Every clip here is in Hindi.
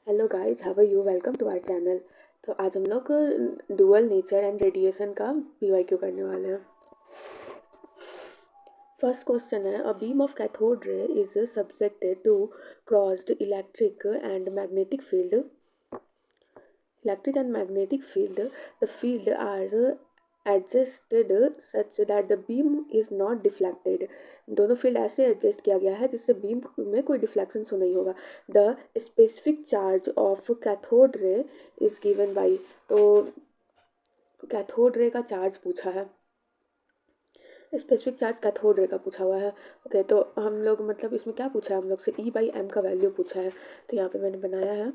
Hello guys, how are you? Welcome to our channel. तो आज हम लोग डुअल नेचर एंड रेडिएशन का पीवाईक्यू करने वाले हैं। फर्स्ट क्वेश्चन है, a beam of cathode ray is subjected to crossed electric and magnetic field. Electric and magnetic field, the field are adjusted such that the beam is not deflected. दोनों फील्ड ऐसे एडजस्ट किया गया है जिससे बीम में कोई डिफ्लेक्शन शो नहीं होगा. The specific charge of cathode ray is given by. तो कैथोड रे का चार्ज पूछा है, स्पेसिफिक चार्ज कैथोड रे का पूछा हुआ है. ओके, तो हम लोग मतलब इसमें क्या पूछा है, हम लोग से E/m का वैल्यू पूछा है. तो यहाँ पे मैंने बनाया है,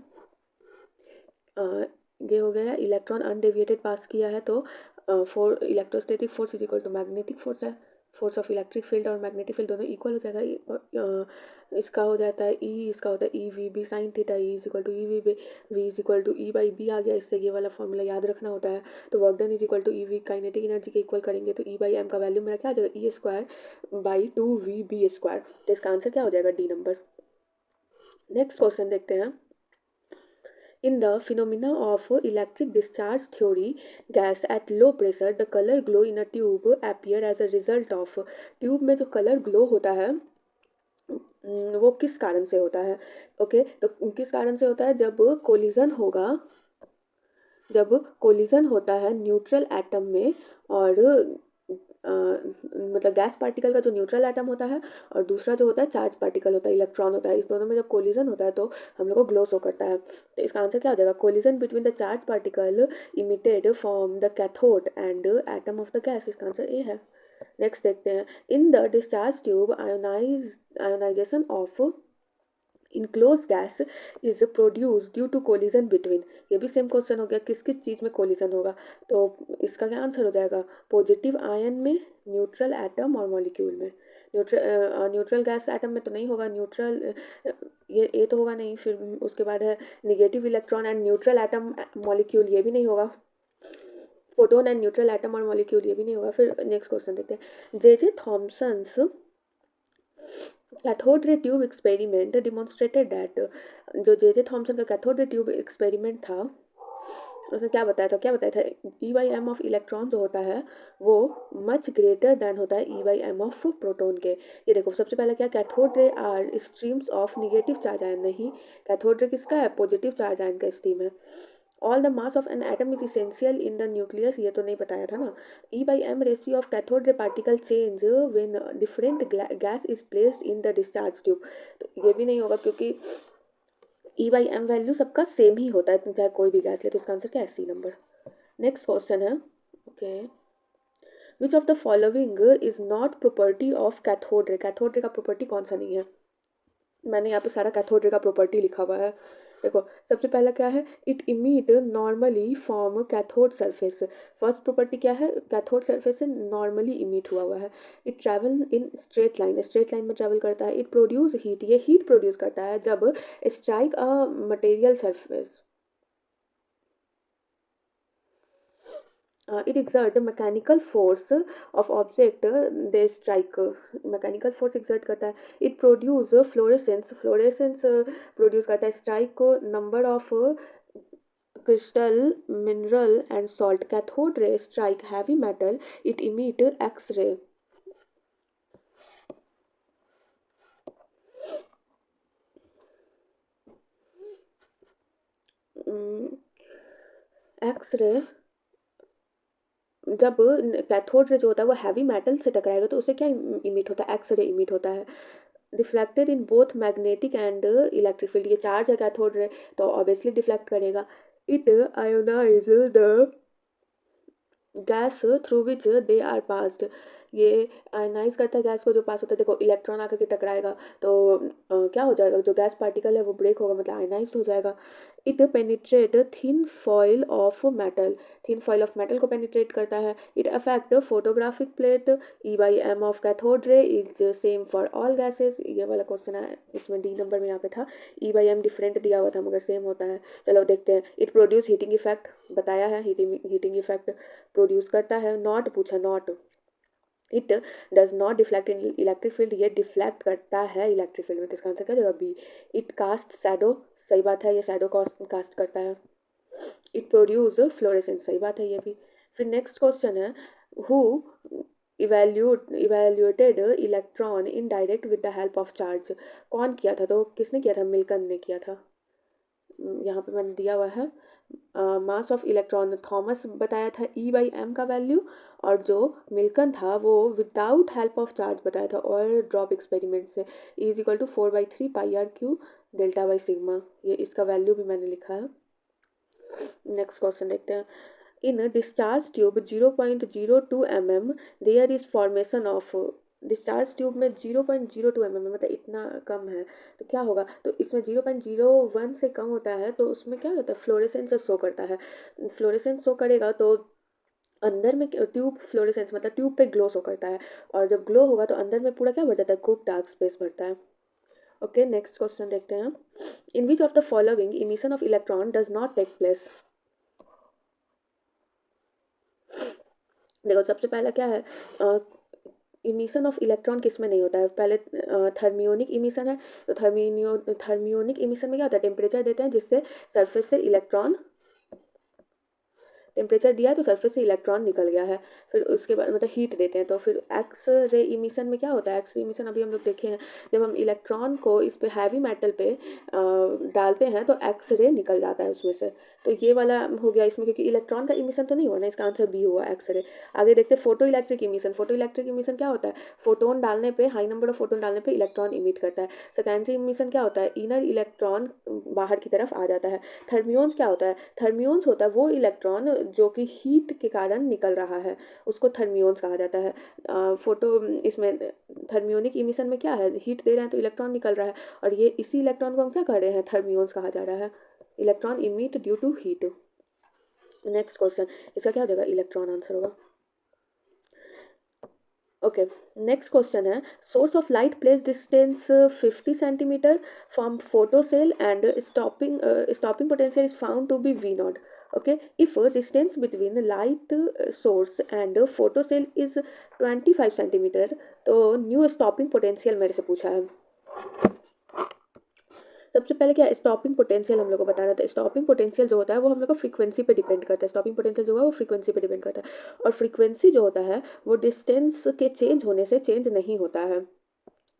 ये हो गया इलेक्ट्रॉन अनडेविएटेड पास किया है. तो for electrostatic force is equal to magnetic force है. फोर्स ऑफ इलेक्ट्रिक फील्ड और मैग्नेटिक फील्ड दोनों इक्वल हो जाएगा. इसका हो जाता है ई, इसका होता है E V B sine theta. E is equal to E V B, V is equal to E by B आ गया. इससे ये वाला फॉर्मूला याद रखना होता है. तो work done is equal to E V kinetic energy के इक्वल करेंगे तो E/m का वैल्यू मेरा क्या आ जाएगा, E²/2VB². तो इसका आंसर क्या हो जाएगा, डी नंबर. नेक्स्ट क्वेश्चन देखते हैं. In the phenomena of electric discharge theory, gas at low pressure, the color glow in a tube appear as a result of. Tube में जो कलर ग्लो होता है वो किस कारण से होता है? ओके, तो किस कारण से होता है, जब कोलिजन होता है न्यूट्रल एटम में, और मतलब गैस पार्टिकल का जो न्यूट्रल एटम होता है और दूसरा जो होता है चार्ज पार्टिकल होता है, इलेक्ट्रॉन होता है, इस दोनों में जब कोलिजन होता है तो हम लोग को ग्लो शो करता है. तो इसका आंसर क्या हो जाएगा, collision between the charge particle emitted from the cathode and atom of the gas. इसका आंसर ए है. नेक्स्ट देखते हैं. In the discharge tube ionisation of enclose gas is produce due to collision between. ये भी सेम क्वेश्चन हो गया, किस किस चीज़ में कोलिजन होगा. तो इसका क्या आंसर हो जाएगा, पॉजिटिव आयन में, न्यूट्रल एटम और मॉलिक्यूल में. न्यूट्रल गैस एटम में तो नहीं होगा, न्यूट्रल ये ए तो होगा नहीं. फिर उसके बाद है negative electron and neutral atom molecule, ये भी नहीं होगा. फोटोन एंड न्यूट्रल एटम और मॉलिक्यूल, ये भी नहीं होगा. फिर नेक्स्ट क्वेश्चन देखते हैं. J Thomson's cathode ray tube experiment demonstrated that. जो जे थॉमसन का कैथोड रे ट्यूब एक्सपेरिमेंट था उसने क्या बताया था E/m ऑफ इलेक्ट्रॉन जो होता है वो मच ग्रेटर देन होता है E/m ऑफ प्रोटॉन के. ये देखो, सबसे पहले क्या, cathode ray are streams of negative charge ion. नहीं, कैथोड रे किसका है, पॉजिटिव चार्ज आयन का स्ट्रीम है. All the mass of an atom is essential in the nucleus, ये तो नहीं बताया था ना. E/m ratio of cathode ray particle change when different gas is placed in the discharge tube. तो ये भी नहीं होगा क्योंकि E/m वैल्यू सबका सेम ही होता है चाहे कोई भी गैस ले. तो इसका आंसर क्या है, सी नंबर. नेक्स्ट क्वेश्चन है. Okay, which of the following is not property of cathode रे. कैथोड रे का प्रॉपर्टी कौन सा नहीं है. मैंने यहाँ पे सारा कैथोड रे का प्रॉपर्टी लिखा हुआ है. देखो, सबसे पहला क्या है, it emit normally from cathode surface. First property क्या है, कैथोड सरफेस से नॉर्मली इमिट हुआ है. It travel in straight line, straight line में ट्रैवल करता है. इट प्रोड्यूस हीट, ये हीट प्रोड्यूस करता है जब strike a material surface. It exert mechanical force of object they strike. Mechanical force exert करता है. It produce fluorescence, fluorescence produce करता है. स्ट्राइक को number of crystal mineral and salt. Cathode ray strike heavy metal, it emit X ray. X ray जब कैथोड रे जो होता है वो हैवी मेटल से टकराएगा तो उसे क्या इमिट होता है, एक्स रे इमिट होता है. Deflected in both magnetic and electric field. ये चार्ज है कैथोड रे तो ऑब्वियसली डिफ्लेक्ट करेगा. It ionise the gas through which they are passed. ये आयनाइज करता है गैस को जो पास होता है. देखो, इलेक्ट्रॉन आकर के टकराएगा तो क्या हो जाएगा, जो गैस पार्टिकल है वो ब्रेक होगा, मतलब आयनाइज हो जाएगा. It penetrate thin foil of metal, thin foil of metal को पेनिट्रेट करता है. It affect photographic plate. E/m of cathode ray is same for all gases. ये वाला क्वेश्चन है, इसमें डी नंबर में यहाँ पे था. E/m डिफरेंट दिया हुआ था मगर सेम होता है. चलो देखते हैं. इट प्रोड्यूस हीटिंग इफेक्ट, बताया है हीटिंग इफेक्ट प्रोड्यूस करता है. नॉट पूछा, not it does not deflect in electric field, ये डिफ्लेक्ट करता है इलेक्ट्रिक फील्ड में, तो इसका आंसर क्या हो जाएगा बी। इट कास्ट शैडो, सही बात है, ये शैडो कास्ट करता है। इट प्रोड्यूस फ्लोरेसेंस, सही बात है ये भी। फिर नेक्स्ट क्वेश्चन है, who evaluated electron in direct with the help of charge, कौन किया था, तो किसने किया था, मिल्कन ने किया था। यहाँ पे मैंने दिया हुआ है मास ऑफ इलेक्ट्रॉन, थॉमस बताया था E/m का वैल्यू, और जो मिल्कन था वो विदाउट हेल्प ऑफ चार्ज बताया था और ड्रॉप एक्सपेरिमेंट से। E = 4/3 πr³ डेल्टा/सिग्मा, ये इसका वैल्यू भी मैंने लिखा है। नेक्स्ट क्वेश्चन देखते हैं, in discharge tube 0.02 mm there is formation of, discharge tube में 0.02 mm मतलब इतना कम है, तो क्या होगा, तो इसमें 0.01 से कम होता है, तो उसमें क्या होता है, फ्लोरेसेंस शो करता है। फ्लोरेसेंस शो करेगा तो अंदर में ट्यूब, फ्लोरेसेंस मतलब ट्यूब पे ग्लो शो करता है, और जब ग्लो होगा तो अंदर में पूरा क्या भर जाता है, खूब डार्क स्पेस भरता है। ओके, नेक्स्ट क्वेश्चन देखते हैं, in which of the following emission of electron does not take place. देखो सबसे पहला क्या है, इमिशन ऑफ इलेक्ट्रॉन किस में नहीं होता है, पहले थर्मियोनिक इमिशन है, तो थर्मियोनिक इमिशन में क्या होता है, टेम्परेचर देते हैं जिससे सरफेस से इलेक्ट्रॉन, टेम्परेचर दिया है तो सरफेस से इलेक्ट्रॉन निकल गया है, फिर उसके बाद मतलब हीट देते हैं, तो फिर एक्स रे इमिशन में क्या होता है, एक्स रे इमिशन अभी हम लोग देखे हैं, जब हम इलेक्ट्रॉन को इस पे हैवी मेटल पे डालते हैं तो एक्स रे निकल जाता है उसमें से, तो ये वाला हो गया इसमें, क्योंकि इलेक्ट्रॉन का इमिशन तो नहीं हुआ ना, इसका आंसर बी हुआ, एक्स रे। आगे देखते हैं photo electric emission, photo electric emission क्या होता है, फोटोन डालने पे, हाई नंबर ऑफ फोटोन डालने पे इलेक्ट्रॉन इमिट करता है। सेकेंडरी इमिशन क्या होता है, इनर इलेक्ट्रॉन बाहर की तरफ आ जाता है। थर्मियोन्स क्या होता है, थर्मियोन्स होता है वो इलेक्ट्रॉन जो कि हीट के कारण निकल रहा है, उसको थर्मियोन्स कहा जाता है। फोटो इसमें थर्मियोनिक इमिशन में क्या है, हीट दे रहे हैं तो इलेक्ट्रॉन निकल रहा है, और ये इसी इलेक्ट्रॉन को हम क्या कर रहे हैं, थर्मियोन्स कहा जा रहा है, electron emit due to heat. Next question, इसका क्या हो जाएगा, इलेक्ट्रॉन आंसर होगा। ओके, नेक्स्ट क्वेश्चन है, source of light place distance 50 centimetre from photo cell and stopping potential is found to be V0। Okay, if distance between light source and photo cell is 25 centimetre, तो न्यू स्टॉपिंग पोटेंशियल मेरे से पूछा है। सबसे पहले क्या स्टॉपिंग पोटेंशियल हम लोग को बताना था, स्टॉपिंग पोटेंशियल जो होता है वो हम लोग को फ्रीक्वेंसी पे डिपेंड करता है, स्टॉपिंग पोटेंशियल जो है वो फ्रीक्वेंसी पे डिपेंड करता है, और फ्रीक्वेंसी जो होता है वो डिस्टेंस के चेंज होने से चेंज नहीं होता है।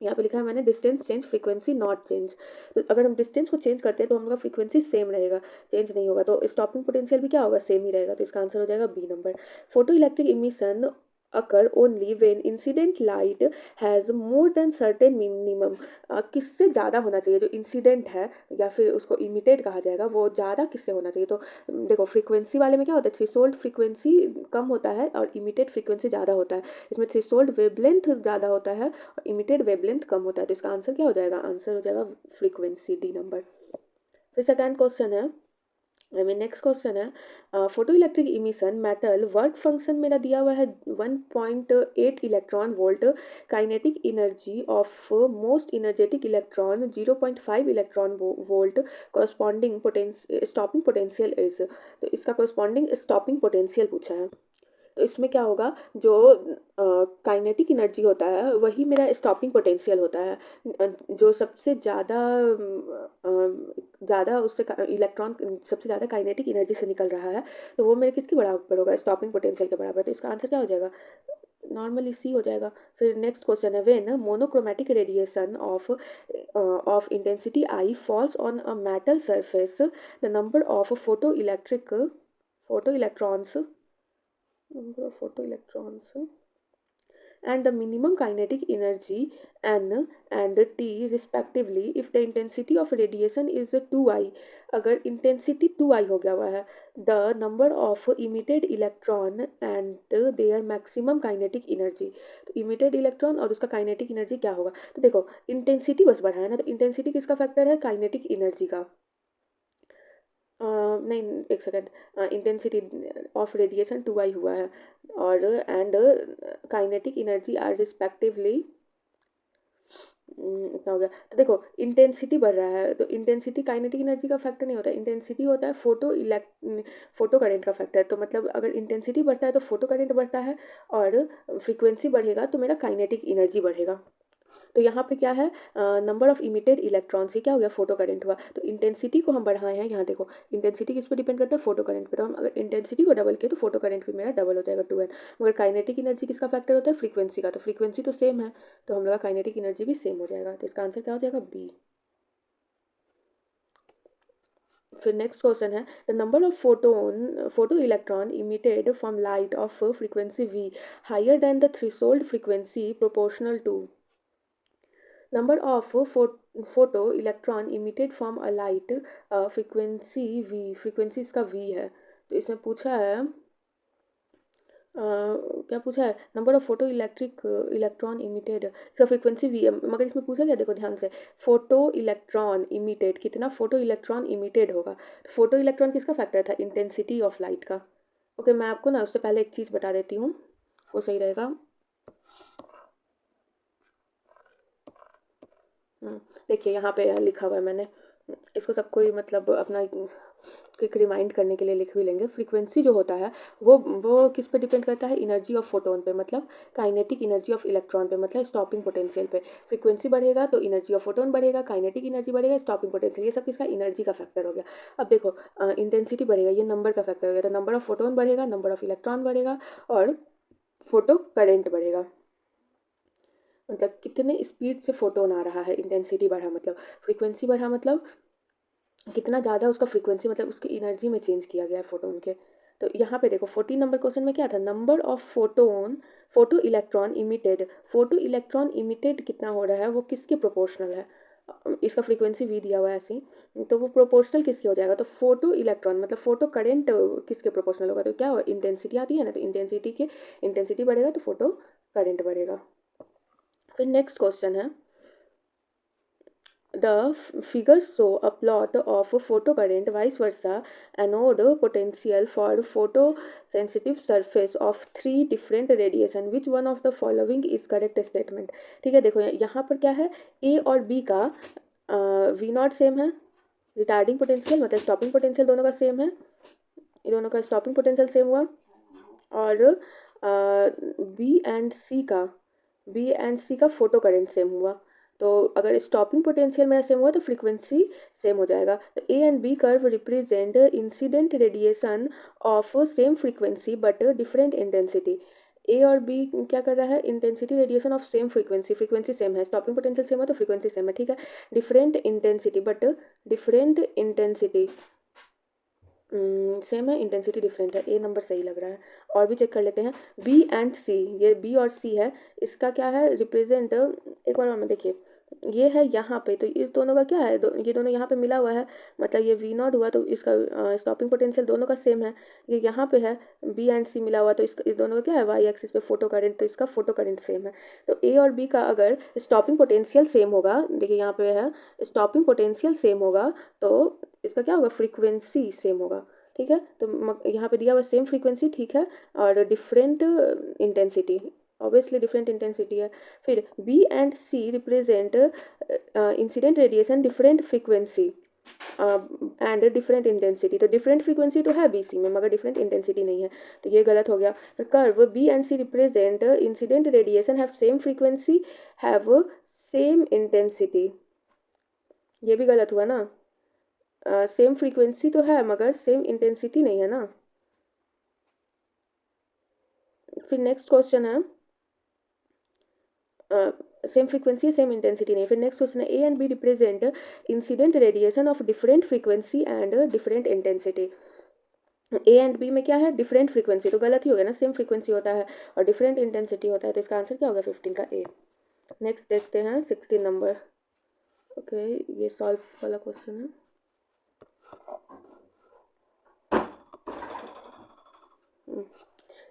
यहाँ पे लिखा है मैंने, distance change frequency not change, तो अगर हम डिस्टेंस को चेंज करते हैं तो हम लोग का फ्रीक्वेंसी सेम रहेगा, चेंज नहीं होगा, तो स्टॉपिंग पोटेंशियल भी क्या होगा, सेम ही रहेगा, तो इसका आंसर हो जाएगा B number. Photo electric emission occur only when incident light has more than certain minimum, किससे ज़्यादा होना चाहिए, जो इंसिडेंट है या फिर उसको इमिटेट कहा जाएगा वो ज़्यादा किससे होना चाहिए, तो देखो फ्रीक्वेंसी वाले में क्या होता है, थ्रेशोल्ड फ्रीक्वेंसी कम होता है और इमिटेड फ्रीक्वेंसी ज़्यादा होता है, इसमें थ्रेशोल्ड वेवलेंथ ज़्यादा होता है और इमिटेड वेवलेंथ कम होता है, तो इसका आंसर क्या हो जाएगा, आंसर हो जाएगा फ्रीक्वेंसी, डी नंबर। फिर सेकेंड क्वेश्चन है, नेक्स्ट क्वेश्चन है, photo electric emission metal work function मेरा दिया हुआ है 1.8 electron volt, kinetic energy of most energetic electron 0.5 electron volt, corresponding stopping potential is, तो इसका कॉरस्पॉन्डिंग स्टॉपिंग पोटेंशियल पूछा है, तो इसमें क्या होगा, जो काइनेटिक एनर्जी होता है वही मेरा स्टॉपिंग पोटेंशियल होता है, जो सबसे ज़्यादा ज़्यादा उससे इलेक्ट्रॉन सबसे ज़्यादा काइनेटिक एनर्जी से निकल रहा है, तो वो मेरे किसके बराबर होगा, स्टॉपिंग पोटेंशियल के बराबर, तो इसका आंसर क्या हो जाएगा, नॉर्मली सी हो जाएगा। फिर नेक्स्ट क्वेश्चन है, when monochromatic radiation of intensity I falls on a metal surface the number of photo electrons number of photoelectrons and the minimum kinetic energy n and t respectively if the intensity of radiation is 2i, अगर intensity 2i हो गया हुआ है, the number of emitted electron and their maximum kinetic energy, तो emitted electron और उसका kinetic energy क्या होगा, तो देखो intensity बस बढ़ाया ना, तो intensity किसका फैक्टर है, kinetic energy का, नहीं एक second, intensity of radiation 2i हुआ है, और and kinetic energy are respectively इतना हो गया। तो देखो इंटेंसिटी बढ़ रहा है, तो इंटेंसिटी काइनेटिक एनर्जी का फैक्टर नहीं होता है, इंटेंसिटी होता है फोटो करंट का फैक्टर। तो मतलब अगर इंटेंसिटी बढ़ता है तो फोटो करंट बढ़ता है, और फ्रीक्वेंसी बढ़ेगा तो मेरा काइनेटिक एनर्जी बढ़ेगा। तो यहाँ पे क्या है, नंबर ऑफ इमिटेड इलेक्ट्रॉन्स, ये क्या हो गया, फोटो करंट हुआ। तो इंटेंसिटी को हम बढ़ाए हैं, यहाँ देखो इंटेंसिटी किस पे डिपेंड करता है, फोटो करंट पे। तो हम अगर इंटेंसिटी को डबल किए तो फोटो करंट भी मेरा डबल हो जाएगा 2n। मगर काइनेटिक एनर्जी किसका फैक्टर होता है, फ्रीक्वेंसी का। तो फ्रीक्वेंसी तो सेम है, तो हम लोग का काइनेटिक एनर्जी भी सेम हो जाएगा। तो इसका आंसर क्या हो जाएगा, बी। फिर नेक्स्ट क्वेश्चन है, the number of photo electron emitted from light of frequency v higher than the threshold frequency proportional to. Number of photo electron emitted from a light frequency v, frequency इसका v है। तो इसमें पूछा है क्या पूछा है, number of photo electron emitted, इसका फ्रीक्वेंसी वी है। मगर इसमें पूछा क्या, देखो ध्यान से, फोटो इलेक्ट्रॉन इमिटेड, कितना फोटो इलेक्ट्रॉन इमिटेड होगा। तो फोटो इलेक्ट्रॉन किसका फैक्टर था, इंटेंसिटी ऑफ लाइट का। ओके, मैं आपको ना उससे पहले एक चीज़ बता देती हूँ, वो सही रहेगा। देखिए यहाँ पे लिखा हुआ है मैंने, इसको सबको ही मतलब अपना क्विक रिमाइंड करने के लिए लिख भी लेंगे। फ्रीक्वेंसी जो होता है वो किस पे डिपेंड करता है, एनर्जी ऑफ फोटोन पे, मतलब काइनेटिक एनर्जी ऑफ इलेक्ट्रॉन पे, मतलब स्टॉपिंग पोटेंशियल पे। फ्रीक्वेंसी बढ़ेगा तो एनर्जी ऑफ फोटोन बढ़ेगा, काइनेटिक एनर्जी बढ़ेगा, स्टॉपिंग पोटेंशियल, ये सब किसका, एनर्जी का फैक्टर हो गया। अब देखो इंटेंसिटी बढ़ेगा, ये नंबर का फैक्टर हो गया। तो नंबर ऑफ फोटोन बढ़ेगा, नंबर ऑफ इलेक्ट्रॉन बढ़ेगा, और फोटो करेंट बढ़ेगा, मतलब कितने स्पीड से फोटोन आ रहा है। इंटेंसिटी बढ़ा मतलब, फ्रीक्वेंसी बढ़ा मतलब कितना ज़्यादा उसका फ्रीक्वेंसी, मतलब उसकी एनर्जी में चेंज किया गया है फोटोन के। तो यहाँ पे देखो 14 नंबर क्वेश्चन में क्या था, number of photo electron emitted कितना हो रहा है, वो किसके प्रोपोर्शनल है। इसका फ्रीक्वेंसी वी दिया हुआ है ऐसे ही, तो वो प्रोपोर्शनल किसके हो जाएगा, तो फोटो इलेक्ट्रॉन मतलब फोटो करंट किसके प्रोपोर्शनल होगा। तो क्या होगा, इंटेंसिटी आती है ना, तो इंटेंसिटी बढ़ेगा तो फोटो करंट बढ़ेगा। फिर नेक्स्ट क्वेश्चन है, the figures show a plot of photocurrent vice versa anode potential for photosensitive surface of three different radiation, which one of the following is correct statement। ठीक है, देखो यहाँ पर क्या है, ए और बी का वी नॉट सेम है, रिटार्डिंग पोटेंशियल मतलब स्टॉपिंग पोटेंशियल दोनों का सेम है, ये दोनों का स्टॉपिंग पोटेंशियल सेम हुआ। और बी एंड सी का फोटो करेंट सेम हुआ। तो अगर स्टॉपिंग पोटेंशियल मेरा सेम हुआ तो फ्रीक्वेंसी सेम हो जाएगा। तो A and B curve represent incident radiation of same frequency but different intensity. A और बी क्या कर रहा है, intensity radiation of same frequency, frequency same है, स्टॉपिंग पोटेंशियल सेम है तो फ्रीक्वेंसी सेम है, ठीक है। Different intensity but different intensity same है, इंटेंसिटी डिफरेंट है, ए नंबर सही लग रहा है। और भी चेक कर लेते हैं, बी एंड सी, ये बी और सी है, इसका क्या है रिप्रेजेंट, एक बार में देखिए, ये है यहाँ पे, तो इस दोनों का क्या है, ये दोनों यहाँ पे मिला हुआ है, मतलब ये वी नॉट हुआ तो इसका स्टॉपिंग पोटेंशियल दोनों का सेम है। ये यहाँ पे है बी एंड सी मिला हुआ, तो इसका इस दोनों का क्या है, वाई एक्सिस पे फोटो करंट, तो इसका फोटो करंट सेम है। तो ए और बी का अगर स्टॉपिंग पोटेंशियल सेम होगा, देखिए यहाँ पे है स्टॉपिंग पोटेंशियल सेम होगा, तो इसका क्या होगा, फ्रीक्वेंसी सेम होगा, ठीक है। तो यहाँ पे दिया हुआ सेम फ्रीक्वेंसी, ठीक है, और different intensity, obviously different intensity है। फिर B and C represent incident radiation different frequency and different intensity, तो डिफरेंट फ्रीक्वेंसी तो है बी सी में मगर डिफरेंट इंटेंसिटी नहीं है, तो ये गलत हो गया। फिर curve B and C represent incident radiation have same frequency have same intensity, ये भी गलत हुआ ना, सेम फ्रीक्वेंसी तो है मगर सेम इंटेंसिटी नहीं है ना। फिर नेक्स्ट क्वेश्चन है, सेम फ्रीक्वेंसी है सेम इंटेंसिटी नहीं। फिर नेक्स्ट क्वेश्चन है, A and B represent incident radiation of different frequency and different intensity. A and B में क्या है, डिफरेंट फ्रीक्वेंसी, तो गलत ही हो गया ना, सेम फ्रीक्वेंसी होता है और डिफरेंट इंटेंसिटी होता है, तो इसका आंसर क्या होगा, 15 का ए। नेक्स्ट देखते हैं 16 नंबर। ओके, ये सॉल्व वाला क्वेश्चन है।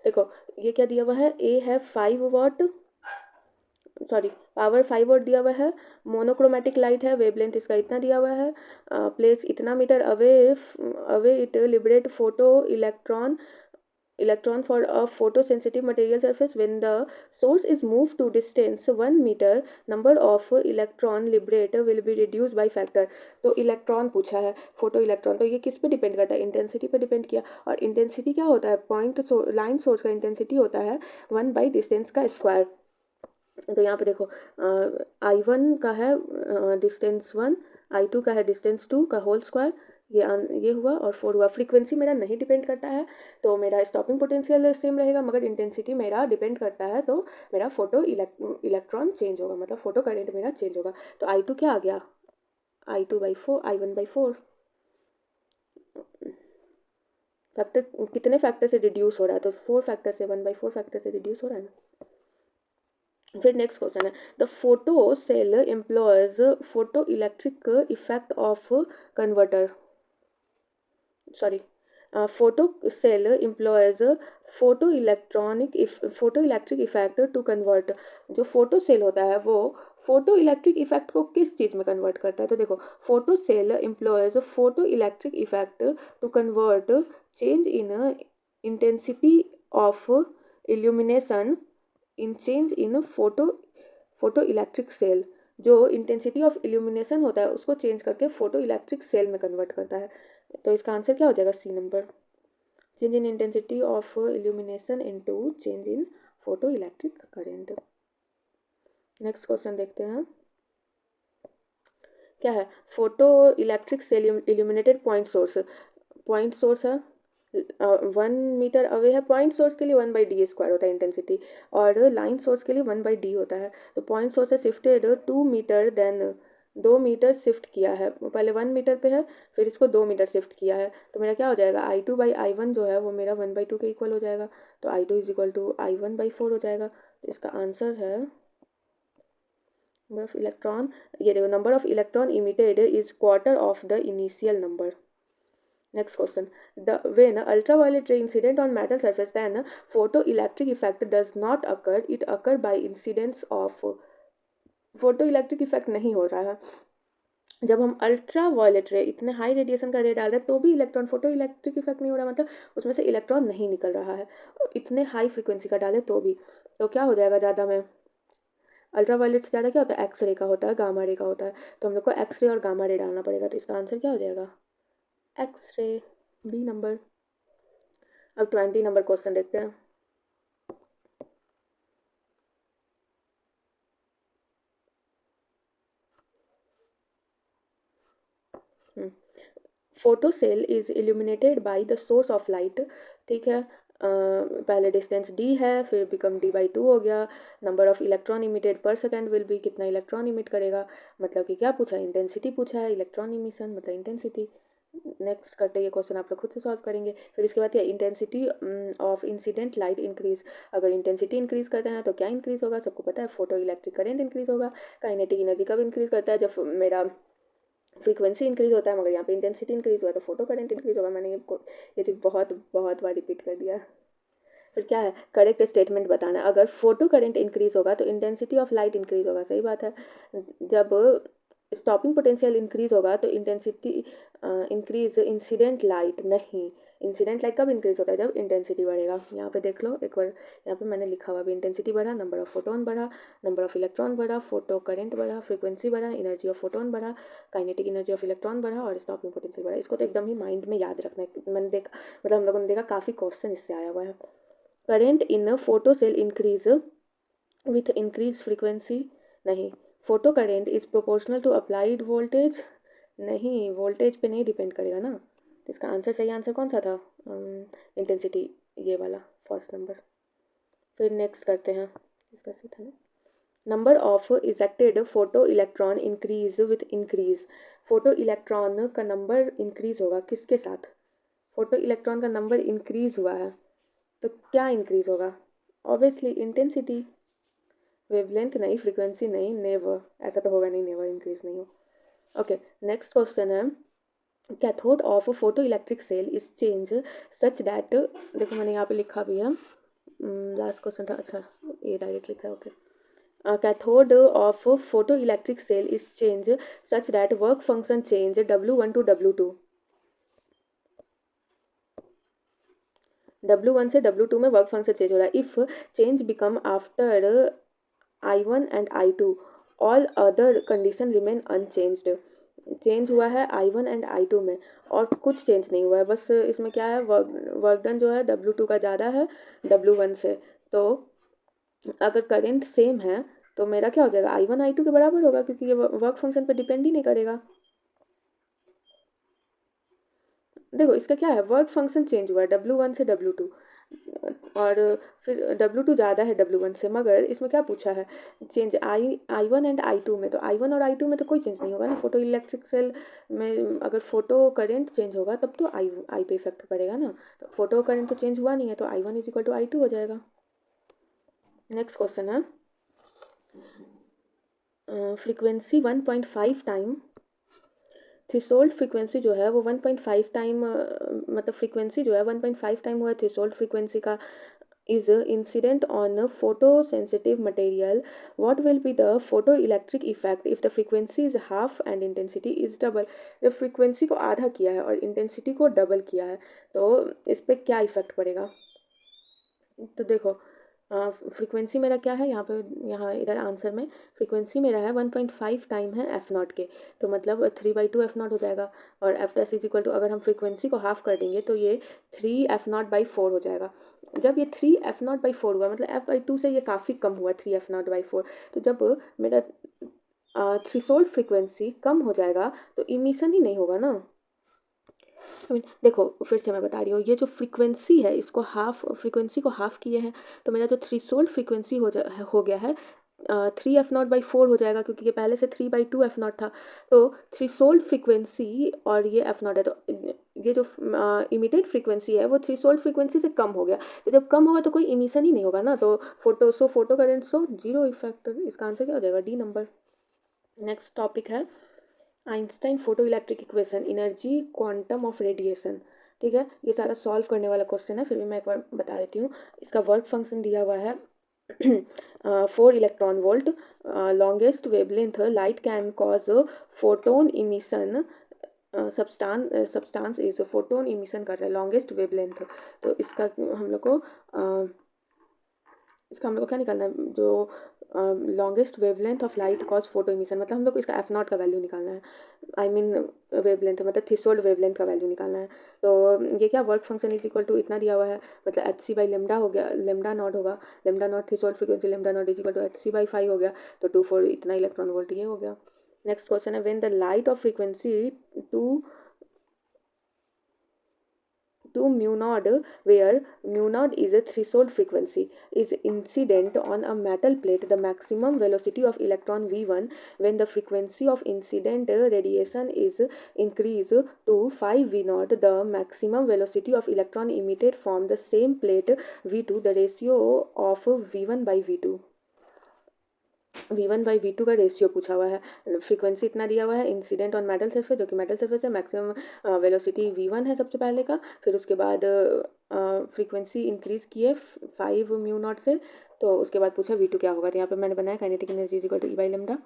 देखो ये क्या दिया हुआ है, ए है 5 वाट, सॉरी पावर 5 वाट दिया हुआ है, मोनोक्रोमेटिक लाइट है, वेवलेंथ इसका इतना दिया हुआ है, प्लेस इतना metre away away it liberate photo electron electron for a photosensitive material surface. When the source is moved to distance 1 meter, number of electron liberated will be reduced by factor. तो इलेक्ट्रॉन पूछा है, फोटो इलेक्ट्रॉन, तो ये किस पे डिपेंड करता है, इंटेंसिटी पे डिपेंड किया। और इंटेंसिटी क्या होता है, पॉइंट लाइन सोर्स का इंटेंसिटी होता है 1 बाई डिस्टेंस का स्क्वायर। तो यहाँ पे देखो I1 का है डिस्टेंस 1, I2 का है डिस्टेंस 2 का होल स्क्वायर, ये हुआ और 4 हुआ। फ्रीक्वेंसी मेरा नहीं डिपेंड करता है तो मेरा स्टॉपिंग पोटेंशियल सेम रहेगा, मगर इंटेंसिटी मेरा डिपेंड करता है तो मेरा फोटो इलेक्ट्रॉन चेंज होगा, मतलब फोटो करंट मेरा चेंज होगा। तो I2 क्या आ गया, I2/4, I1/4। फैक्टर कितने फैक्टर से रिड्यूस हो रहा है, तो 4 फैक्टर से, 1/4 फैक्टर से रिड्यूस हो रहा है ना। फिर नेक्स्ट क्वेश्चन है, the photo cell employs photo electric effect of converter, sorry photo cell employs photo electric effect to convert. जो फोटो सेल होता है वो फोटो इलेक्ट्रिक इफेक्ट को किस चीज़ में कन्वर्ट करता है, तो देखो photo cell employs photo electric effect to convert change in intensity of illumination in change in photo electric cell. जो इंटेंसिटी ऑफ इल्यूमिनेशन होता है उसको चेंज करके फोटो इलेक्ट्रिक सेल में कन्वर्ट करता है। तो इसका आंसर क्या हो जाएगा, C number, change in intensity of illumination into change in photo electric current. Next question देखते हैं, क्या है, photo electric cell illuminated point source है 1 मीटर अवे है। पॉइंट सोर्स के लिए 1/d² होता है इंटेंसिटी, और लाइन सोर्स के लिए 1/d होता है। तो पॉइंट सोर्स से shifted 2 metre, then 2 metre shift किया है, पहले 1 मीटर पे है फिर इसको 2 मीटर शिफ्ट किया है। तो मेरा क्या हो जाएगा, I2/I1 जो है वो मेरा 1/2 के इक्वल हो जाएगा। तो I2 = I1/4 हो जाएगा। तो इसका आंसर है नंबर ऑफ इलेक्ट्रॉन, ये देखो number of electron emitted is quarter of the initial number. Next question. When ultraviolet ray incident on metal surface, then photoelectric effect does not occur. It occur by incidence of photoelectric effect नहीं हो रहा है। जब हम अल्ट्रा वायलेट रे, इतने हाई रेडिएशन का रे डाल रहे हैं तो भी इलेक्ट्रॉन फोटो इलेक्ट्रिक इफेक्ट नहीं हो रहा, मतलब उसमें से इलेक्ट्रॉन नहीं निकल रहा है, इतने हाई फ्रिक्वेंसी का डाले तो भी। तो क्या हो जाएगा, ज़्यादा में अल्ट्रा वायलेट से ज़्यादा क्या होता है, एक्स रे का होता है, गामा रे का होता है। तो हम लोग को एक्स रे और गामा रे डालना पड़ेगा। तो इसका आंसर क्या हो जाएगा, एक्स रे, बी नंबर। अब 20 नंबर क्वेश्चन देखते हैं। Photo cell is illuminated by the source of light, ठीक है। पहले डिस्टेंस d है, फिर बिकम d/2 हो गया। नंबर ऑफ इलेक्ट्रॉन इमिटेड पर सेकेंड विल बी, कितना इलेक्ट्रॉन इमिट करेगा, मतलब कि क्या पूछा है, इंटेंसिटी पूछा है, इलेक्ट्रॉन इमिशन मतलब इंटेंसिटी। नेक्स्ट करते हैं, ये क्वेश्चन आप लोग खुद से सॉल्व करेंगे। फिर इसके बाद क्या, intensity of incident light increase. अगर इंटेंसिटी इंक्रीज करते हैं तो क्या इंक्रीज होगा, सबको पता है फोटो इलेक्ट्रिक करंट इंक्रीज होगा। काइनेटिक एनर्जी कब इंक्रीज करता है, जब मेरा फ्रीक्वेंसी इंक्रीज होता है, मगर यहाँ पे इंटेंसिटी इंक्रीज हुआ है तो फोटो करंट इंक्रीज होगा। मैंने ये चीज़ बहुत बहुत बार रिपीट कर दिया। फिर क्या है, करेक्ट स्टेटमेंट बताना है। अगर फोटो करंट इंक्रीज होगा तो इंटेंसिटी ऑफ लाइट इंक्रीज होगा, सही बात है। जब स्टॉपिंग पोटेंशियल इंक्रीज होगा तो इंटेंसिटी इंक्रीज इंसिडेंट लाइट नहीं। इंसिडेंट लाइट कब इंक्रीज होता है, जब इंटेंसिटी बढ़ेगा। यहाँ पे देख लो एक बार, यहाँ पे मैंने लिखा हुआ भी, इंटेंसिटी बढ़ा, नंबर ऑफ फोटोन बढ़ा, नंबर ऑफ इलेक्ट्रॉन बढ़ा, फोटो करंट बढ़ा, फ्रीक्वेंसी बढ़ा, एनर्जी ऑफ फोटोन बढ़ा, काइनेटिक एनर्जी ऑफ इलेक्ट्रॉन बढ़ा, और स्टॉपिंग पोटेंशियल बढ़ा। इसको तो एकदम ही माइंड में याद रखना है। मैंने देखा, मतलब हम लोगों ने देखा काफ़ी क्वेश्चन इससे आया हुआ है। Current in photo cell increase with increase frequency नहीं। Photo current is proportional to applied voltage नहीं, वोल्टेज पे नहीं डिपेंड करेगा ना। तो इसका आंसर, सही आंसर कौन सा था, इंटेंसिटी, ये वाला फर्स्ट नंबर। फिर नेक्स्ट करते हैं, इसका सी था ना, number of ejected photo electron increase with increase. Photo electron का नंबर इंक्रीज होगा किसके साथ, फोटो इलेक्ट्रॉन का नंबर इंक्रीज हुआ है तो क्या इंक्रीज होगा, ऑब्वियसली इंटेंसिटी। वेवलेंथ नहीं, फ्रीक्वेंसी नहीं, नेवर, ऐसा तो होगा नहीं, नेवर इंक्रीज नहीं हो। ओके, नेक्स्ट क्वेश्चन है, cathode of photo electric cell is change such that, देखो मैंने यहाँ पे लिखा भी है, लास्ट क्वेश्चन था, अच्छा ये डायरेक्ट लिखा है, okay. Cathode of photo electric cell is change such that work function change W1 to W2। W1 से W2 में वर्क फंक्शन चेंज हो रहा है। If change become after I1 and I2 all other condition remain unchanged. Change हुआ है I1 एंड I2 में और कुछ चेंज नहीं हुआ है, बस इसमें क्या है, वर्क डन जो है W2 का ज़्यादा है W1 से। तो अगर करेंट सेम है तो मेरा क्या हो जाएगा, I1 I2 के बराबर होगा, क्योंकि ये वर्क फंक्शन पे डिपेंड ही नहीं करेगा। देखो इसका क्या है, वर्क फंक्शन चेंज हुआ है W1 से W2 और फिर W2 ज़्यादा है W1 से, मगर इसमें क्या पूछा है, चेंज I1 एंड I2 में। तो I1 और I2 में तो कोई चेंज नहीं होगा ना, फोटो इलेक्ट्रिक सेल में अगर फोटो करंट चेंज होगा तब तो आई पे इफेक्ट पड़ेगा ना। तो फोटो करंट तो चेंज हुआ नहीं है, तो I1 is equal to I2 हो जाएगा। नेक्स्ट क्वेश्चन है, फ्रीक्वेंसी 1.5 टाइम, थ्रेशोल्ड फ्रीक्वेंसी जो है वो 1.5 टाइम, मतलब फ्रीक्वेंसी जो है 1.5 टाइम हुआ थ्रेशोल्ड फ्रीक्वेंसी का, is incident on a photosensitive material. What will be the photoelectric effect if the frequency is half and intensity is double? जब फ्रीक्वेंसी को आधा किया है और इंटेंसिटी को डबल किया है तो इस पर क्या इफेक्ट पड़ेगा। तो देखो फ्रीक्वेंसी मेरा क्या है यहाँ पे, यहाँ इधर आंसर में फ्रीक्वेंसी मेरा है 1.5 टाइम है एफ नॉट के, तो मतलब 3/2 एफ नॉट हो जाएगा। और F dash is equal to, अगर हम फ्रीक्वेंसी को हाफ कर देंगे तो ये 3 F0/4 हो जाएगा। जब ये 3 F0/4 हुआ, मतलब F/2 से ये काफ़ी कम हुआ 3 F0/4, तो जब मेरा थ्रेशोल्ड फ्रीक्वेंसी कम हो जाएगा तो इमिशन ही नहीं होगा ना। देखो फिर से मैं बता रही हूँ, ये जो फ्रीक्वेंसी है इसको हाफ, फ्रीक्वेंसी को हाफ किए हैं तो मेरा जो थ्रेशोल्ड फ्रीक्वेंसी हो गया है 3 F0/4 हो जाएगा, क्योंकि ये पहले से 3/2 F0 था। तो थ्रेशोल्ड फ्रीक्वेंसी और ये F0 है, तो ये जो इमिटेड फ्रीक्वेंसी है वो थ्रेशोल्ड फ्रीक्वेंसी से कम हो गया। तो जब कम होगा तो कोई इमिशन ही नहीं होगा ना, तो फोटो करंट जीरो इफेक्ट। इसका आंसर क्या हो जाएगा, डी नंबर। नेक्स्ट टॉपिक है Einstein photo electric equation, energy quantum of radiation. ठीक है, ये सारा सॉल्व करने वाला क्वेश्चन है, फिर भी मैं एक बार बता देती हूँ। इसका वर्क फंक्शन दिया हुआ है 4 electron volt, longest wavelength light can cause photon emission, substance is photon emission कर रहा है, लॉन्गेस्ट वेवलेंथ। तो इसका हम लोग को क्या निकालना है, जो longest wavelength of light cause photo emission, मतलब हम लोग को इसका F0 का वैल्यू निकालना है, आई मीन वेवलेंथ मतलब थ्रेशोल्ड वेवलेंथ का वैल्यू निकालना है। तो ये क्या, work function is equal to इतना दिया हुआ है, मतलब hc/λ हो गया, लेमडा नॉट होगा, lambda naught threshold frequency, lambda naught is equal to hc/5 हो गया, तो 2/4 इतना इलेक्ट्रॉन वोल्ट ये हो गया। नेक्स्ट क्वेश्चन है, when the light of frequency 2 mu naught, where mu naught is a threshold frequency, is incident on a metal plate, the maximum velocity of electron v1 when the frequency of incident radiation is increased to 5 v naught, the maximum velocity of electron emitted from the same plate v2, the ratio of v1/v2। v1/v2 का रेशियो पूछा हुआ है, फ्रीक्वेंसी इतना दिया हुआ है, इंसिडेंट ऑन मेटल सरफेस जो कि मेटल सरफेस है, मैक्सिमम वेलोसिटी v1 है सबसे पहले का, फिर उसके बाद फ्रीक्वेंसी इंक्रीज किए 5 म्यू नॉट से, तो उसके बाद पूछा v2 क्या होगा। तो यहाँ पे मैंने बनाया kinetic energy is equal to E/λ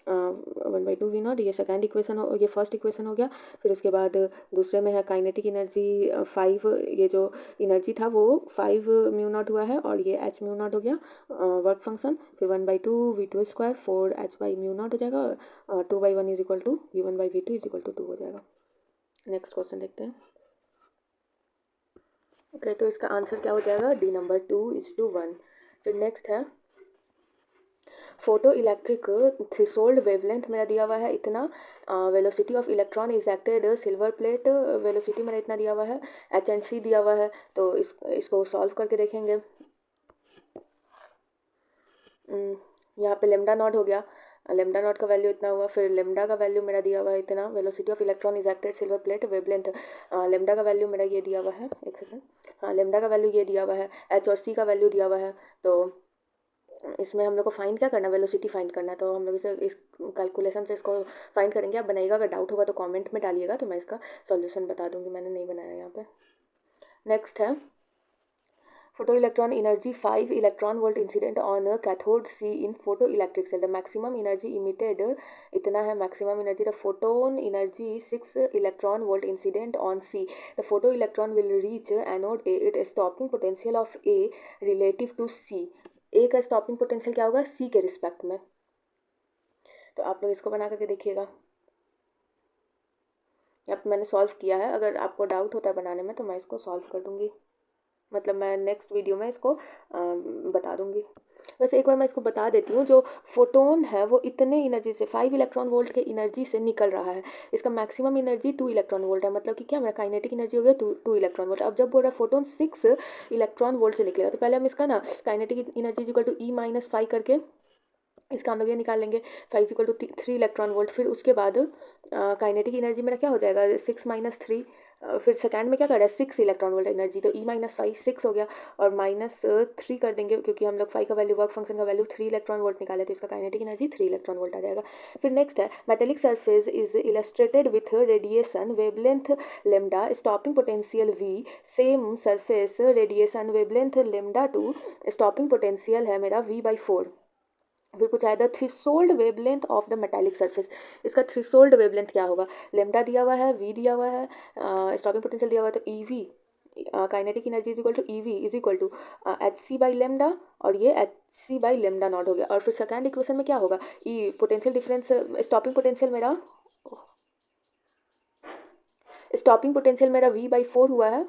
1/2 v naught, ये सेकेंड इक्वेशन हो, ये फर्स्ट इक्वेशन हो गया। फिर उसके बाद दूसरे में है काइनेटिक एनर्जी 5, ये जो एनर्जी था वो 5 म्यू नॉट हुआ है और ये h म्यू नॉट हो गया वर्क फंक्शन। फिर 1/2 v2² 4h/म्यू नॉट हो जाएगा, 2/1 is equal to v1/v2 is equal to 2 हो जाएगा। नेक्स्ट क्वेश्चन देखते हैं। ओके तो इसका आंसर क्या हो जाएगा, डी नंबर 2:1। फिर नेक्स्ट है फोटो इलेक्ट्रिक थ्रेशोल्ड वेवलेंथ मेरा दिया हुआ है इतना, velocity of electron ejected silver plate, velocity मेरा इतना दिया हुआ है, एच एंड सी दिया हुआ है। तो इसको सॉल्व करके देखेंगे। यहाँ पे लेमडा नॉट हो गया, लेमडा नॉट का वैल्यू इतना हुआ, फिर लेमडा का वैल्यू मेरा दिया हुआ है इतना, velocity of electron ejected silver plate wavelength, lambda का वैल्यू मेरा ये दिया हुआ है, एक सेकंड, हाँ लेमडा का वैल्यू ये दिया हुआ है, एच और सी का वैल्यू दिया हुआ है। तो इसमें हम लोग को फाइंड क्या करना है, वेलोसिटी फाइंड करना है। तो हम लोग इस कैलकुलेशन से इसको फाइंड करेंगे। आप बनाइएगा, अगर डाउट होगा तो कमेंट में डालिएगा, तो मैं इसका सॉल्यूशन बता दूंगी, मैंने नहीं बनाया यहाँ पे। नेक्स्ट है photo electron energy 5 electron volt incident on cathode C in photoelectric cell. The maximum energy emitted इतना है maximum energy. The photon energy 6 electron volt incident on C. The photoelectron will reach anode A. It stopping potential of A relative to C. A का stopping potential क्या होगा C के रिस्पेक्ट में. तो आप लोग इसको बना करके देखिएगा. यहाँ पे मैंने सॉल्व किया है. अगर आपको डाउट होता है बनाने में तो मैं इसको सॉल्व कर दूँगी. मतलब मैं नेक्स्ट वीडियो में इसको बता दूंगी. वैसे एक बार मैं इसको बता देती हूँ. जो फोटोन है वो इतने एनर्जी से 5 इलेक्ट्रॉन वोल्ट के एनर्जी से निकल रहा है. इसका मैक्सिमम एनर्जी 2 इलेक्ट्रॉन वोल्ट है. मतलब कि क्या मेरा काइनेटिक एनर्जी हो गया 2 इलेक्ट्रॉन वोल्ट. अब जब बोल रहा है फोटोन 6 इलेक्ट्रॉन वोल्ट से निकलेगा तो पहले हम इसका ना kinetic energy equal to E-5 करके इसका हम लोग ये निकाल लेंगे. 5 इक्वल टू 3 इलेक्ट्रॉन वोल्ट. फिर उसके बाद काइनेटिक एनर्जी मेरा क्या हो जाएगा 6 - 3. फिर सेकेंड में क्या कर रहा है 6 इलेक्ट्रॉन वोल्ट एनर्जी. तो E-5 6 हो गया और -3 कर देंगे क्योंकि हम लोग 5 का वैल्यू वर्क फंक्शन का वैल्यू 3 इलेक्ट्रॉन वोल्ट निकाले तो इसका काइनेटिक एनर्जी 3 इलेक्ट्रॉन वोल्ट आ जाएगा. फिर नेक्स्ट है metallic surface is illustrated with radiation wavelength lambda stopping potential V. Same surface radiation wavelength lambda two stopping potential है मेरा V/4. फिर पूछा है the threshold wavelength of the metallic surface. इसका थ्रेशोल्ड वेवलेंथ क्या होगा. लेमडा दिया हुआ है, वी दिया हुआ है, स्टॉपिंग पोटेंशियल दिया हुआ है. तो eV kinetic energy is equal to eV is equal to Hc/λ और ये Hc/λ नॉट हो गया. और फिर सेकेंड इक्वेशन में क्या होगा ई पोटेंशियल डिफरेंस स्टॉपिंग पोटेंशियल मेरा V/4 हुआ है.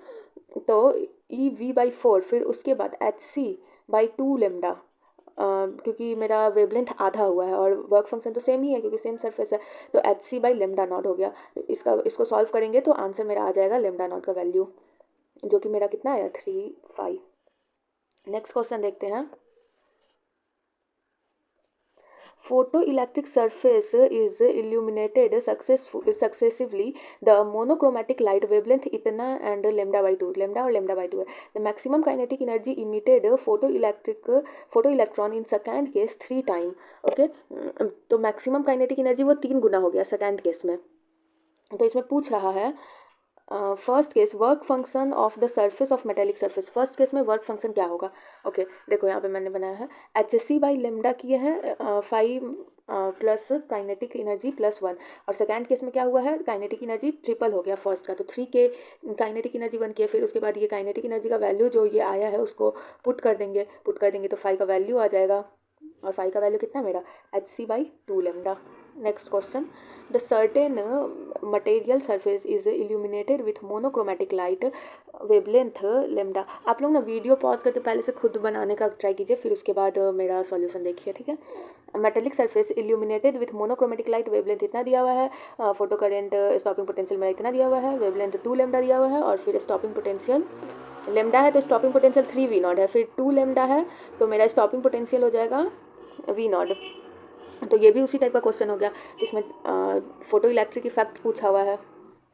तो EV/4 फिर उसके बाद Hc/2λ क्योंकि मेरा वेवलेंथ आधा हुआ है और वर्क फंक्शन तो सेम ही है क्योंकि सेम सरफेस है. तो Hc/λ नॉट हो गया. इसको सॉल्व करेंगे तो आंसर मेरा आ जाएगा λ नॉट का वैल्यू जो कि मेरा कितना आया 3/5. नेक्स्ट क्वेश्चन देखते हैं. Photoelectric surface is illuminated successively. The monochromatic light wavelength इतना and λ/2 लैम्डा और λ/2 है. The maximum kinetic energy emitted photoelectron in second case 3 time. Okay तो मैक्सिमम काइनेटिक एनर्जी वो 3 गुना हो गया सेकेंड केस में. तो इसमें पूछ रहा है first case work function of the surface of metallic surface. First case में वर्क फंक्शन क्या होगा. ओके देखो यहाँ पे मैंने बनाया है Hc/λ किए हैं 5 प्लस काइनेटिक एनर्जी +1. और सेकेंड केस में क्या हुआ है काइनेटिक एनर्जी ट्रिपल हो गया फर्स्ट का. तो 3 के काइनेटिक एनर्जी 1 किया. फिर उसके बाद ये काइनेटिक एनर्जी का वैल्यू जो ये आया है उसको पुट कर देंगे तो 5 का वैल्यू आ जाएगा. और 5 का वैल्यू कितना मेरा Hc/2λ. Next question the certain material surface is illuminated with monochromatic light wavelength lambda. आप लोग ना वीडियो पॉज करके पहले से खुद बनाने का ट्राई कीजिए फिर उसके बाद मेरा सॉल्यूशन देखिए. ठीक है. Metallic surface illuminated with monochromatic light wavelength इतना दिया हुआ है. फोटो करेंट स्टॉपिंग पोटेंशियल मेरा इतना दिया हुआ है. वेवलेंथ 2λ दिया हुआ है और फिर स्टॉपिंग पोटेंशियल लेमडा है तो स्टॉपिंग पोटेंशियल 3V0 है. फिर 2λ है तो मेरा स्टॉपिंग पोटेंशियल हो जाएगा V0. तो ये भी उसी टाइप का क्वेश्चन हो गया. इसमें फोटो इलेक्ट्रिक इफेक्ट पूछा हुआ है.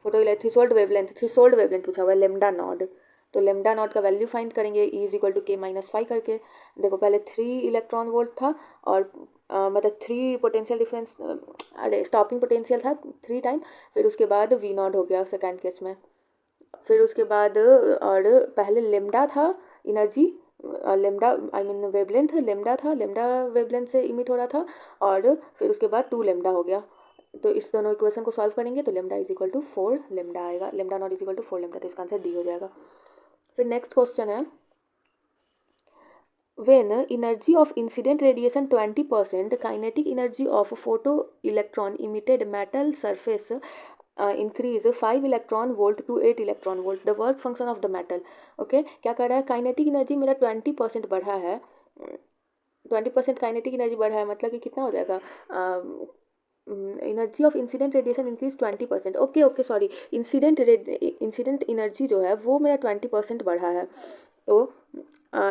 थ्रेशोल्ड वेवलेंथ पूछा हुआ है लेमडा नॉट. तो लेमडा नॉट का वैल्यू फाइंड करेंगे E = K-5 करके. देखो पहले 3 इलेक्ट्रॉन वोल्ट था और मतलब 3 पोटेंशियल डिफरेंस स्टॉपिंग पोटेंशियल था 3 टाइम. फिर उसके बाद V0 हो गया सेकेंड केस में. फिर उसके बाद और पहले लेमडा था एनर्जी लेमडा वेवलेंथ लेमडा था. लेमडा वेवलेंथ से इमिट हो रहा था और फिर उसके बाद 2λ हो गया. तो इस दोनों इक्वेशन को सॉल्व करेंगे तो λ = 4λ आएगा. λ नॉट = 4λ. तो इसका आंसर डी हो जाएगा. फिर नेक्स्ट क्वेश्चन है when energy of incident radiation 20% kinetic energy of photoelectron emitted metal surface increase 5 electron volt to 8 electron volt. The work function of the metal. Okay क्या कर रहा है काइनेटिक एनर्जी मेरा 20% बढ़ा है. 20% काइनेटिक एनर्जी बढ़ा है मतलब कि कितना हो जाएगा energy of incident radiation increase 20%. Okay sorry incident energy जो है वो मेरा 20% बढ़ा है. तो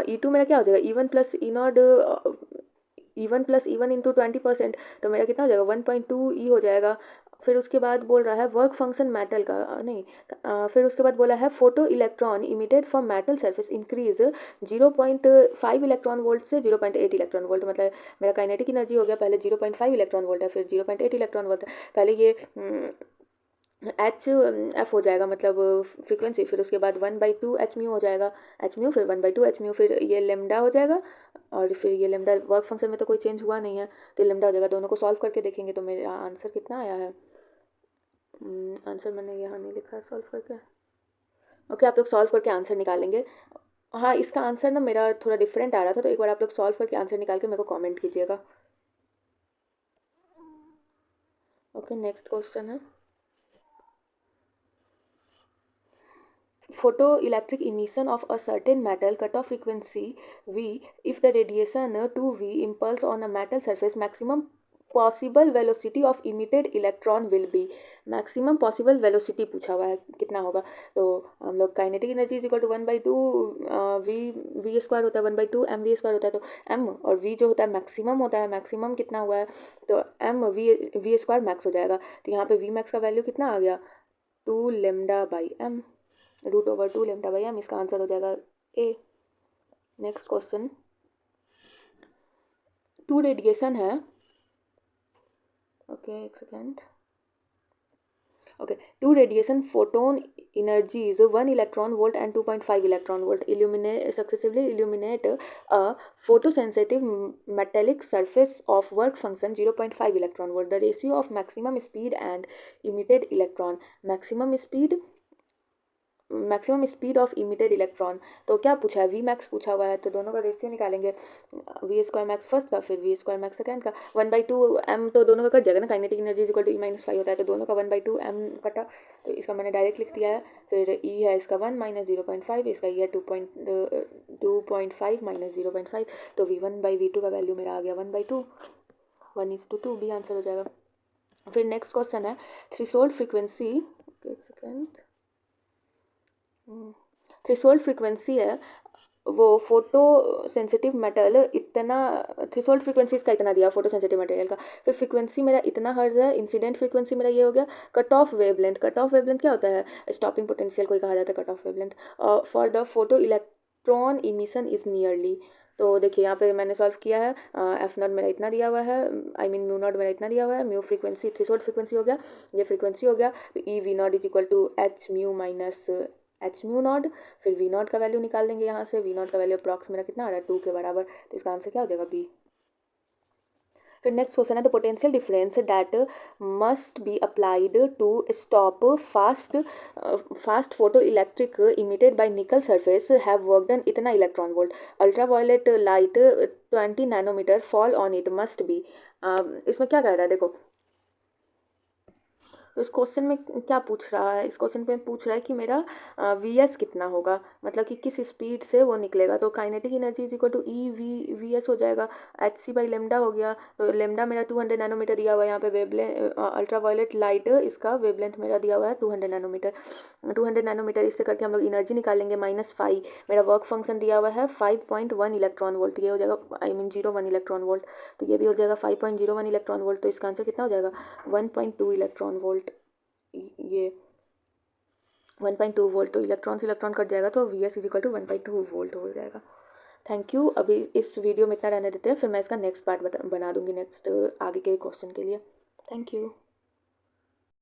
E2 मेरा क्या हो जाएगा E1 + E1 इंटू 20%. तो मेरा कितना हो जाएगा 1.2 E हो जाएगा. फिर उसके बाद बोल रहा है वर्क फंक्शन मेटल का नहीं फिर उसके बाद बोला है photo electron emitted from metal surface increase 0.5 electron volt से 0.8 इलेक्ट्रॉन वोल्ट. मतलब मेरा काइनेटिक एनर्जी हो गया पहले 0.5 इलेक्ट्रॉन वोल्ट है फिर 0.8 इलेक्ट्रॉन वोल्ट है. पहले ये एच एफ हो जाएगा मतलब फ्रीक्वेंसी, फिर उसके बाद 1/2 एच म्यू हो जाएगा, एच म्यू फिर 1/2 एच म्यू, फिर ये लेमडा हो जाएगा, और फिर ये लेमडा वर्क फंक्शन में तो कोई चेंज हुआ नहीं है तो लेमडा हो जाएगा। दोनों को सॉल्व करके देखेंगे तो मेरा आंसर कितना आया है। आंसर मैंने यहाँ नहीं लिखा है सॉल्व करके। ओके, आप लोग सॉल्व करके आंसर निकालेंगे। हाँ, इसका आंसर ना मेरा थोड़ा डिफरेंट आ रहा था, तो एक बार आप लोग सॉल्व करके आंसर निकाल के मेरे को कमेंट कीजिएगा। ओके, नेक्स्ट क्वेश्चन है photoelectric emission of a certain metal cutoff frequency v if the radiation to v impulse on a metal surface maximum possible velocity of emitted electron will be। Maximum possible velocity पूछा हुआ है कितना होगा, तो हम लोग kinetic energy is equal to 1/2 V V square होता है, 1/2 एम वी स्क्वायर होता है, तो एम और वी जो होता है मैक्सिमम होता है, मैक्सिमम कितना हुआ है तो एम वी स्क्वायर मैक्स हो जाएगा, तो यहाँ पे वी मैक्स का वैल्यू कितना आ गया 2 lambda by M, √2 lambda by M, इसका आंसर हो जाएगा A. Next question, two radiation है, ओके एक second, okay, two radiation photon energies 1 electron volt and 2.5 electron volt successively illuminate a photosensitive metallic surface of work function 0.5 electron volt, the ratio of maximum speed and emitted electron, maximum speed of emitted electron, तो क्या पूछा है वी मैक्स पूछा हुआ है, तो दोनों का रेशियो निकालेंगे, वी स्क्वायर मैक्स फर्स्ट का फिर वी स्क्वायर मैक्स सेकेंड का, 1/2 एम तो दोनों का कट जाएगा ना, kinetic energy equal to E-5 होता है, तो दोनों का 1/2 एम कटा, तो इसका मैंने डायरेक्ट लिख दिया है, फिर ई है इसका 1 माइनस 0.5, इसका ई है 2.5 माइनस 0.5, तो V1/V2 का वैल्यू मेरा आ गया 1/2, 1:2, बी आंसर हो जाएगा। फिर नेक्स्ट क्वेश्चन है थ्रेशोल्ड फ्रीक्वेंसी, एक सेकेंड, थ्रेशोल्ड फ्रीक्वेंसी है वो फोटो सेंसिटिव मेटल इतना, थ्रेशोल्ड फ्रीक्वेंसी इसका इतना दिया फोटो सेंसिटिव मटेरियल का, फिर फ्रीक्वेंसी मेरा इतना हर्ज है, इंसिडेंट फ्रीक्वेंसी मेरा ये हो गया, cut off wavelength, cut off wavelength क्या होता है स्टॉपिंग पोटेंशियल को ही कहा जाता है cut off wavelength, for the photo electron emission is nearly, तो देखिए यहाँ पे मैंने सॉल्व किया है, एफ नॉट मेरा इतना दिया हुआ है, आई मीन म्यू नॉट मेरा इतना दिया हुआ है, म्यू फ्रीक्वेंसी थ्रेशोल्ड फ्रीक्वेंसी हो गया, ये फ्रीक्वेंसी हो गया, तो E V naught is equal to H mu minus H mu naught, फिर वी नॉट का वैल्यू निकाल देंगे यहाँ से, वी नॉट का वैल्यू अप्रॉक्स मेरा कितना आ रहा है 2 के बराबर, तो इसका आंसर क्या हो जाएगा बी। फिर नेक्स्ट क्वेश्चन है the potential difference that must be applied to stop fast photo electric emitted by nickel surface have work done इतना electron volt, ultra violet light 20 nanometre fall on it must be, इसमें क्या कह रहा है देखो, तो इस क्वेश्चन में क्या पूछ रहा है, इस क्वेश्चन पे पूछ रहा है कि मेरा वी एस कितना होगा, मतलब कि किस स्पीड से वो निकलेगा, तो kinetic energy is equal to E V S हो जाएगा, एच सी बाई लेमडा हो गया, तो लेमडा मेरा 200 नैनोमीटर दिया हुआ है, यहाँ पे वेवलेंथ अल्ट्रा वायलेट लाइट इसका वेवलेंथ मेरा दिया हुआ है 200 नैनोमीटर, 200 नैनोमीटर इससे करके हम लोग एनर्जी निकालेंगे -5, मेरा वर्क फंक्शन दिया हुआ है 5.1 इलेक्ट्रॉन वोल्ट, ये हो जाएगा आई मीन 0.1 इलेक्ट्रॉन वोल्ट, तो ये भी हो जाएगा 5.01 इलेक्ट्रॉन वोल्ट, तो इसका आंसर कितना हो जाएगा 1.2 इलेक्ट्रॉन वोल्ट, ये 1.2 वोल्ट, तो इलेक्ट्रॉन से इलेक्ट्रॉन कट जाएगा तो V S is equal to 1.2 volt हो जाएगा। थैंक यू, अभी इस वीडियो में इतना रहने देते हैं, फिर मैं इसका नेक्स्ट पार्ट बना दूंगी नेक्स्ट आगे के क्वेश्चन के लिए। Thank you.